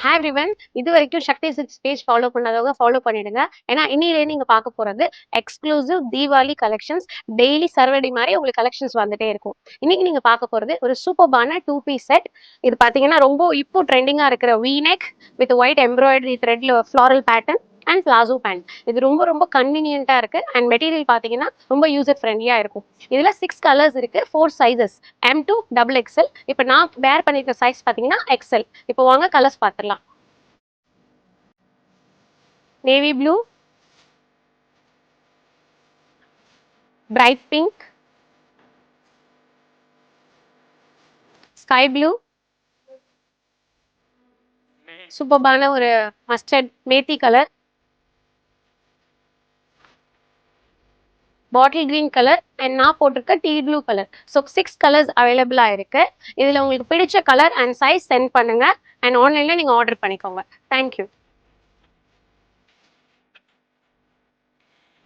Hi everyone. இதுவரைக்கும் சக்தி silks page follow பண்ணாதவங்க follow பண்ணிடுங்க. ஏன்னா இன்னிலேருந்து நீங்க பார்க்க போறது எக்ஸ்க்ளூசிவ் தீபாவளி கலெக்ஷன்ஸ். டெய்லி சர்வடி மாதிரி உங்களுக்கு கலெக்ஷன்ஸ் வந்துட்டே இருக்கும். இன்னைக்கு நீங்க பார்க்க போறது ஒரு சூப்பர்பான 2 பீஸ் செட். இது பார்த்தீங்கன்னா ரொம்ப இப்போ ட்ரெண்டிங்கா இருக்கிற V neck with white embroidery த்ரெட்ல floral pattern and palazzo pant. இது ரொம்ப ரொம்ப கன்வீனியன்ட்டா இருக்கு அண்ட் மெட்டீரியல் பார்த்தீங்கன்னா ரொம்ப யூசர் ஃப்ரெண்ட்லியா இருக்கும். இதுல 6 கலர்ஸ் இருக்கு, 4 சைசஸ், M to XXL. இப்போ நான் வேர் பண்ணிருக்க சைஸ் பார்த்தீங்கன்னா XL. இப்போ வாங்க கலர்ஸ் பார்த்துடலாம். Navy blue, bright pink, sky blue, சூப்பர்பான ஒரு மஸ்டர்ட் மேத்தி colour, bottle green colour and நான் போட்டிருக்க டீ ப்ளூ கலர். ஸோ 6 கலர்ஸ் அவைலபிளாக இருக்கு. இதில் உங்களுக்கு பிடிச்ச கலர் அண்ட் சைஸ் சென்ட் பண்ணுங்க அண்ட் ஆன்லைனில் நீங்கள் ஆர்டர் பண்ணிக்கோங்க. தேங்க்யூ.